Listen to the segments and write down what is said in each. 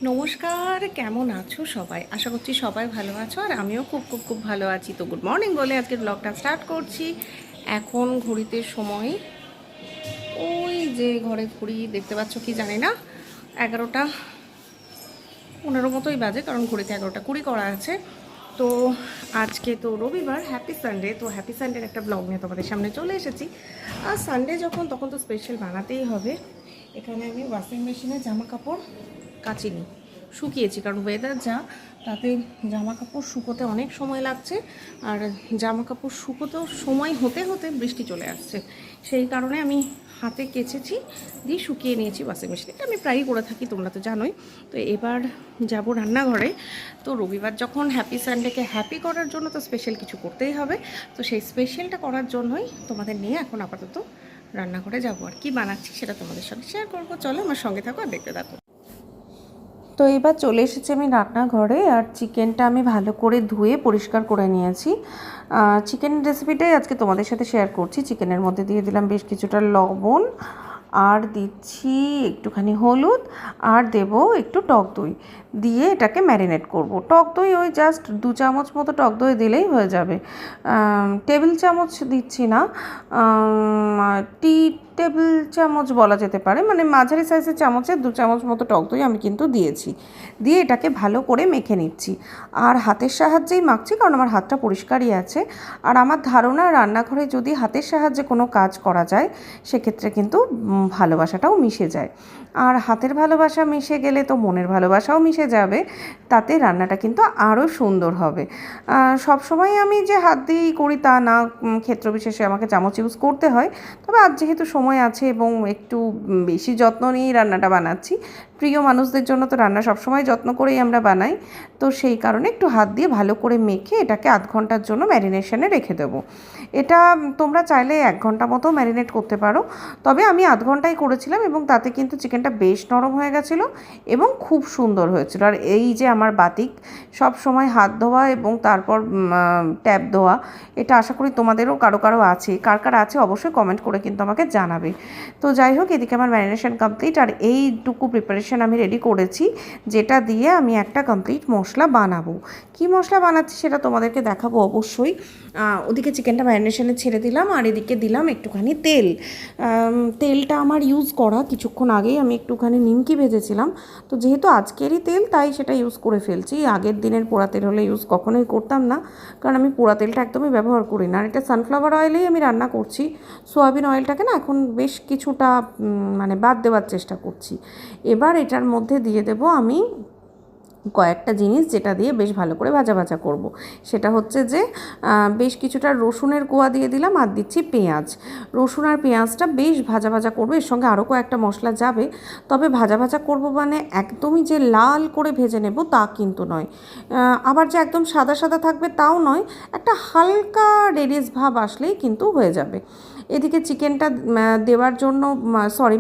নমস্কার, কেমন আছো সবাই? আশা করছি সবাই ভালো আছো আর আমিও খুব খুব খুব ভালো আছি। তো গুড মর্নিং বলে আজকে ব্লগটা স্টার্ট করছি। এখন ঘড়িতে সময় ওই যে ঘরে ঘড়ি দেখতে পাচ্ছ কি জানি না, 11টা 15 মতোই বাজে, কারণ ঘড়িতে 11টা 20 করা আছে। তো আজকে তো রবিবার, হ্যাপি সানডে। তো হ্যাপি সানডের একটা ব্লগ নিয়ে তোমাদের সামনে চলে এসেছি। আর সানডে যখন, তখন তো স্পেশাল বানাতেই হবে। এখানে আমি ওয়াশিং মেশিনে জামা কাপড় কাচিনি, শুকিয়েছি, কারণ ওয়েদার যা, তাতে জামা কাপড় শুকোতে অনেক সময় লাগছে। আর জামা কাপড় শুকোতেও সময় হতে হতে বৃষ্টি চলে আসছে, সেই কারণে আমি হাতে কেচেছি, দিয়ে শুকিয়ে নিয়েছি ওয়াশিং মেশিনে। এটা আমি প্রায়ই করে থাকি, তোমরা তো জানোই। তো এবার যাব রান্নাঘরে। তো রবিবার যখন, হ্যাপি সানডেকে হ্যাপি করার জন্য তো স্পেশাল কিছু করতেই হবে। তো সেই স্পেশালটা করার জন্যই তোমাদের নিয়ে এখন আপাতত রান্নাঘরে যাব। আর কি বানাচ্ছি সেটা তোমাদের সঙ্গে শেয়ার করবো। চলো আমার সঙ্গে থাকো আর দেখতে থাকো। তো এবার চলে এসেছি আমি রান্নাঘরে, আর চিকেনটা আমি ভালো করে ধুয়ে পরিষ্কার করে নিয়েছি। চিকেন রেসিপিটাই আজকে তোমাদের সাথে শেয়ার করছি। চিকেনের মধ্যে দিয়ে দিলাম বেশ কিছুটা লবণ, আর দিচ্ছি একটুখানি হলুদ, আর দেব একটু টক দই, দিয়ে এটাকে ম্যারিনেট করব। টক দই ওই জাস্ট 2 চামচ মতো টক দই দিলেই হয়ে যাবে। টেবিল চামচ দিচ্ছি না, টি টেবিল চামচ বলা যেতে পারে, মানে মাঝারি সাইজের চামচে 2 চামচ মতো টক দই আমি কিন্তু দিয়েছি। দিয়ে এটাকে ভালো করে মেখে নিচ্ছি, আর হাতের সাহায্যেই মাখছি, কারণ আমার হাতটা পরিষ্কারই আছে। আর আমার ধারণা, রান্নাঘরে যদি হাতের সাহায্যে কোনো কাজ করা যায়, সেক্ষেত্রে কিন্তু ভালোবাসাটাও মিশে যায়। আর হাতের ভালোবাসা মিশে গেলে তো মনের ভালোবাসাও মিশে যাবে, তাতে রান্নাটা কিন্তু আরও সুন্দর হবে। সবসময় আমি যে হাত দিয়েই করি তা না, ক্ষেত্রবিশেষে আমাকে চামচ ইউজ করতে হয়। তবে আজ যেহেতু সময় আছে এবং একটু বেশি যত্ন নিয়েই রান্নাটা বানাচ্ছি, প্রিয় মানুষদের জন্য তো রান্না সবসময় যত্ন করেই আমরা বানাই। তো সেই কারণে একটু হাত দিয়ে ভালো করে মেখে এটাকে আধ ঘন্টার জন্য ম্যারিনেশনে রেখে দেবো। এটা তোমরা চাইলে 1 ঘন্টা মতো ম্যারিনেট করতে পারো, তবে আমি আধ ঘন্টাই করেছিলাম, এবং তাতে কিন্তু চিকেনটা বেশ নরম হয়ে গেছিলো এবং খুব সুন্দর হয়েছিল। আর এই যে আমার বাতিক, সব সময় হাত ধোয়া এবং তারপর ট্যাপ ধোয়া, এটা আশা করি তোমাদেরও কারো কারো আছে। কার কার আছে অবশ্যই কমেন্ট করে কিন্তু আমাকে জানাবে। তো যাই হোক, এদিকে আমার ম্যারিনেশন কমপ্লিট, আর এইটুকু প্রিপারেশন আমি রেডি করেছি, যেটা দিয়ে আমি একটা কমপ্লিট মশলা বানাবো। কি মশলা বানাচ্ছি সেটা তোমাদেরকে দেখাবো অবশ্যই। ওদিকে চিকেনটা ম্যারিনেশনে ছেড়ে দিলাম, আর এদিকে দিলাম একটুখানি তেল। তেলটা আমার ইউজ করা, কিছুক্ষণ আগেই আমি একটুখানি নিমকি ভেজেছিলাম। তো যেহেতু আজকেরই তেল, তাই সেটা ইউজ করে ফেলছি। আগের দিনের পোড়া তেল হলে ইউজ কখনোই করতাম না, কারণ আমি পোড়া তেলটা একদমই ব্যবহার করি না। আর এটা সানফ্লাওয়ার অয়েলেই আমি রান্না করছি। সোয়াবিন অয়েলটাকে না এখন বেশ কিছুটা মানে বাদ দেওয়ার চেষ্টা করছি। এবার এটার মধ্যে দিয়ে দেব আমি কয়েকটা জিনিস, যেটা দিয়ে বেশ ভালো করে ভাজা ভাজা করব। সেটা হচ্ছে যে বেশ কিছুটা রসুনের কোয়া দিয়ে দিলাম, আর দিচ্ছি পেঁয়াজ। রসুন আর পেঁয়াজটা বেশ ভাজা ভাজা করবো, এর সঙ্গে আরও কয়েকটা মশলা যাবে। তবে ভাজা ভাজা করব মানে একদমই যে লাল করে ভেজে নেব তা কিন্তু নয়, আবার যে একদম সাদা সাদা থাকবে তাও নয়, একটা হালকা রেডিশ ভাব আসলেই কিন্তু হয়ে যাবে। এদিকে চিকেনটা দেওয়ার জন্য,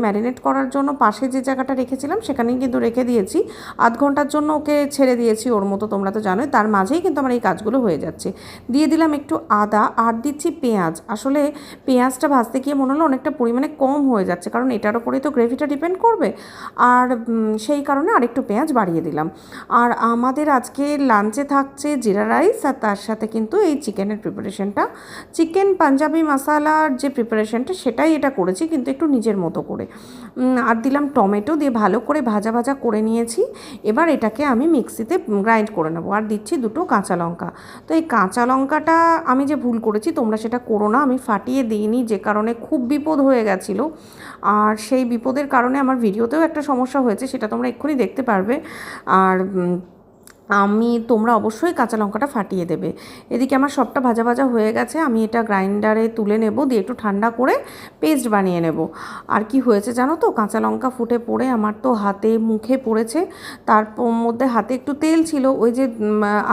ম্যারিনেট করার জন্য পাশে যে জায়গাটা রেখেছিলাম সেখানেই কিন্তু রেখে দিয়েছি। আধ ঘন্টার জন্য ওকে ছেড়ে দিয়েছি ওর মতো, তোমরা তো জানোই। তার মাঝেই কিন্তু আমার এই কাজগুলো হয়ে যাচ্ছে। দিয়ে দিলাম একটু আদা, আর দিচ্ছি পেঁয়াজ। আসলে পেঁয়াজটা ভাজতে গিয়ে মনে হলো অনেকটা পরিমাণে কম হয়ে যাচ্ছে, কারণ এটার ওপরেই তো গ্রেভিটা ডিপেন্ড করবে। আর সেই কারণে আরেকটু পেঁয়াজ বাড়িয়ে দিলাম। আর আমাদের আজকে লাঞ্চে থাকছে জিরা রাইস, আর তার সাথে কিন্তু এই চিকেনের প্রিপারেশনটা, চিকেন পাঞ্জাবি মশালার যে প্রিপারেশনটা সেটাই এটা করেছি, কিন্তু একটু নিজের মতো করে। আর দিলাম টমেটো, দিয়ে ভালো করে ভাজা ভাজা করে নিয়েছি। এবার এটাকে আমি মিক্সিতে গ্রাইন্ড করে নেবো। আর দিচ্ছি 2টো কাঁচা লঙ্কা। তো এই কাঁচা লঙ্কাটা আমি যে ভুল করেছি, তোমরা সেটা করো না, আমি ফাটিয়ে দিইনি, যে কারণে খুব বিপদ হয়ে গেছিলো। আর সেই বিপদের কারণে আমার ভিডিওতেও একটা সমস্যা হয়েছে, সেটা তোমরা এক্ষুনি দেখতে পারবে। আর তোমরা অবশ্যই কাঁচা লঙ্কাটা ফাটিয়ে দেবে। এদিকে আমার সবটা ভাজা ভাজা হয়ে গেছে, আমি এটা গ্রাইন্ডারে তুলে নেব, দিয়ে একটু ঠান্ডা করে পেস্ট বানিয়ে নেব। আর কি হয়েছে জানো তো, কাঁচা লঙ্কা ফুটে পড়ে আমার তো হাতে মুখে পড়েছে। তার মধ্যে হাতে একটু তেল ছিল, ওই যে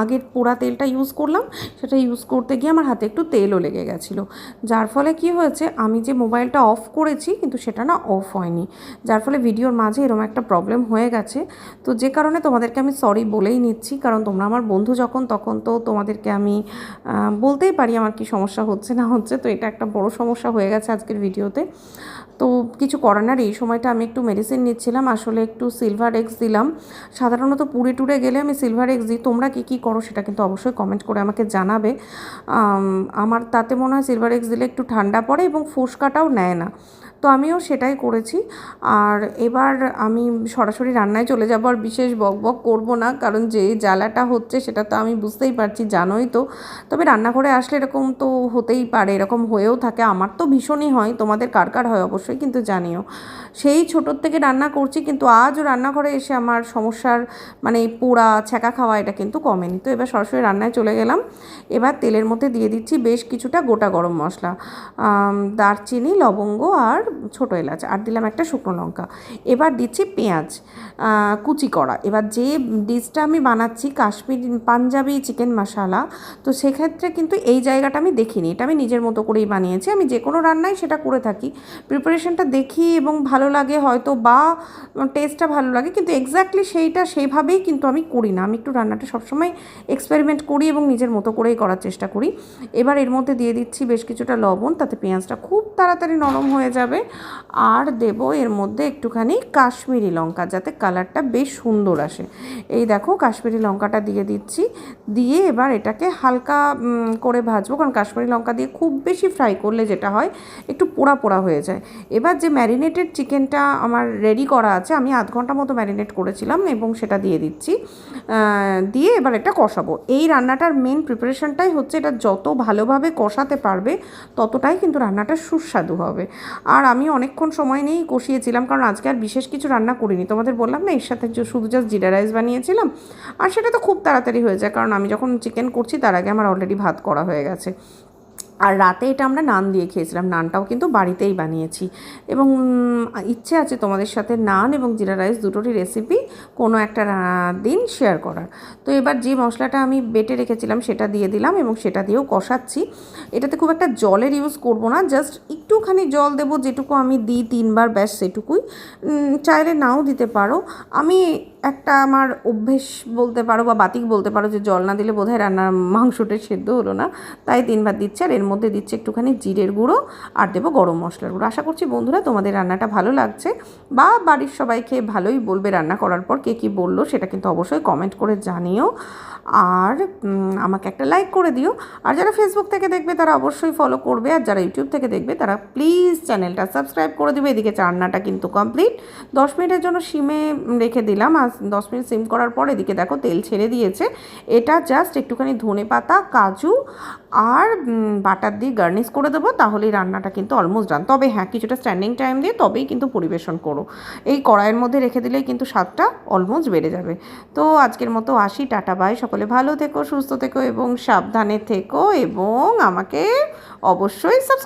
আগের পোড়া তেলটা ইউজ করলাম, সেটা ইউজ করতে গিয়ে আমার হাতে একটু তেলও লেগে গেছিলো। যার ফলে কি হয়েছে, আমি যে মোবাইলটা অফ করেছি কিন্তু সেটা না অফ হয়নি, যার ফলে ভিডিওর মাঝে এরকম একটা প্রবলেম হয়ে গেছে। তো যে কারণে তোমাদেরকে আমি সরি বলেই নিচ্ছি, কারণ তোমরা আমার বন্ধু যখন, তখন তো তোমাদেরকে আমি বলতেই পারি আমার কি সমস্যা হচ্ছে না হচ্ছে। তো এটা একটা বড় সমস্যা হয়ে গেছে আজকের ভিডিওতে। তো কিছু করার না, এই সময়টা আমি একটু মেডিসিন নিচ্ছিলাম, আসলে একটু সিলভার এক্স দিলাম। সাধারণত পুড়ে টুড়ে গেলে আমি সিলভার এক্স দিই। তোমরা কী করো সেটা কিন্তু অবশ্যই কমেন্ট করে আমাকে জানাবে। আমার তাতে মনে হয় সিলভার এক্স দিলে একটু ঠান্ডা পড়ে এবং ফোসকাটাও নেয় না। তো আমিও সেটাই করেছি। আর এবার আমি সরাসরি রান্নায় চলে যাবো, আর বিশেষ বকবক করবো না, কারণ যে জ্বালাটা হচ্ছে সেটা তো আমি বুঝতেই পারছি, জানোই তো। তবে রান্নাঘরে আসলে এরকম তো হতেই পারে, এরকম হয়েও থাকে, আমার তো ভীষণই হয়, তোমাদের কার কার হয় অবশ্যই কিন্তু জানিও। সেই ছোটোর থেকে রান্না করছি, কিন্তু আজও রান্নাঘরে এসে আমার সমস্যার মানে পোড়া ছ্যাঁকা খাওয়া এটা কিন্তু কমেনি। তো এবার সরাসরি রান্নায় চলে গেলাম। এবার তেলের মধ্যে দিয়ে দিচ্ছি বেশ কিছুটা গোটা গরম মশলা, দারচিনি, লবঙ্গ আর ছোটো এলাচ, আর দিলাম একটা শুকনো লঙ্কা। এবার দিচ্ছি পেঁয়াজ কুচি করা। এবার যে ডিশটা আমি বানাচ্ছি কাশ্মীরি পাঞ্জাবি চিকেন মশালা, তো সেক্ষেত্রে কিন্তু এই জায়গাটা আমি দেখিনি, এটা আমি নিজের মতো করেই বানিয়েছি। আমি যে কোনো রান্নায় সেটা করে থাকি, প্রিপারেশনটা দেখি এবং ভালো লাগে হয়তো, বা টেস্টটা ভালো লাগে, কিন্তু এক্স্যাক্টলি সেইভাবেই কিন্তু আমি করি না। আমি একটু রান্নাটা সবসময় এক্সপেরিমেন্ট করি এবং নিজের মতো করেই করার চেষ্টা করি। এবার এর মধ্যে দিয়ে দিচ্ছি বেশ কিছুটা লবণ, তাতে পেঁয়াজটা খুব তাড়াতাড়ি নরম হয়ে যাবে। আর দেব এর মধ্যে একটুখানি কাশ্মীরি লঙ্কা, যাতে কালারটা বেশ সুন্দর আসে। এই দেখো কাশ্মীরি লঙ্কাটা দিয়ে দিচ্ছি, দিয়ে এবার এটাকে হালকা করে ভাজবো, কারণ কাশ্মীরি লঙ্কা দিয়ে খুব বেশি ফ্রাই করলে যেটা হয় একটু পোড়া পোড়া হয়ে যায়। এবার যে ম্যারিনেটেড চিকেনটা আমার রেডি করা আছে, আমি আধ ঘন্টা মতো ম্যারিনেট করেছিলাম, এবং সেটা দিয়ে দিচ্ছি। দিয়ে এবার এটা কষাবো। এই রান্নাটার মেন প্রিপারেশনটাই হচ্ছে, এটা যত ভালোভাবে কষাতে পারবে ততটাই কিন্তু রান্নাটা সুস্বাদু হবে। আর আমি অনেকক্ষণ সময় নিয়েই কষিয়েছিলাম, কারণ আজকে আর বিশেষ কিছু রান্না করিনি, তোমাদের বললাম না, এর সাথে শুধু জাস্ট জিরা রাইস বানিয়েছিলাম। আর সেটা তো খুব তাড়াতাড়ি হয়ে যায়, কারণ আমি যখন চিকেন করছি তার আগে আমার অলরেডি ভাত করা হয়ে গেছে। আর রাতে এটা আমরা নান দিয়ে খেয়েছিলাম, নানটাও কিন্তু বাড়িতেই বানিয়েছি। এবং ইচ্ছে আছে তোমাদের সাথে নান এবং জিরা রাইস দুটোরই রেসিপি কোনো একটা দিন শেয়ার করার। তো এবার যে মশলাটা আমি বেটে রেখেছিলাম সেটা দিয়ে দিলাম, এবং সেটা দিয়েও কষাচ্ছি। এটাতে খুব একটা জলের ইউজ করব না, জাস্ট একটুখানি জল দেবো, যেটুকু আমি দিই 3 বার, ব্যাস সেটুকুই। চাইলে নাও দিতে পারো। আমি একটা আমার অভ্যেস বলতে পারো বা বাতিক বলতে পারো, যে জল না দিলে বোধহয় রান্নার মাংসটা সেদ্ধ হলো না, তাই 3 বার দিচ্ছি। আর এর মধ্যে দিচ্ছি একটুখানি জিরের গুঁড়ো, আর দেবো গরম মশলার গুঁড়ো। আশা করছি বন্ধুরা তোমাদের রান্নাটা ভালো লাগছে, বা বাড়ির সবাই খেয়ে ভালোই বলবে রান্না করার পর। কে কী বললো সেটা কিন্তু অবশ্যই কমেন্ট করে জানিও, আর আমাকে একটা লাইক করে দিও। আর যারা ফেসবুক থেকে দেখবে তারা অবশ্যই ফলো করবে, আর যারা ইউটিউব থেকে দেখবে তারা প্লিজ চ্যানেলটা সাবস্ক্রাইব করে দেবে। এদিকে রান্নাটা কিন্তু কমপ্লিট, 10 মিনিটের জন্য সিমে রেখে দিলাম। আর 10 মিনিট সিম করার পর এদিকে দেখো তেল ছেড়ে দিয়েছে। এটা জাস্ট একটুখানি ধনেপাতা, কাজু আর বাটার দিয়ে গার্নিশ করে দেবো, তাহলেই রান্নাটা কিন্তু অলমোস্ট ডান। তবে হ্যাঁ, কিছুটা স্ট্যান্ডিং টাইম দিয়ে তবেই কিন্তু পরিবেশন করো। এই কড়াইয়ের মধ্যে রেখে দিলেই কিন্তু স্বাদটা অলমোস্ট বেড়ে যাবে। তো আজকের মতো আসি, টাটা বাই। সকলে ভালো থেকো, সুস্থ থেকো এবং সাবধানে থেকো, এবং আমাকে অবশ্যই সাবস্ক্রাইব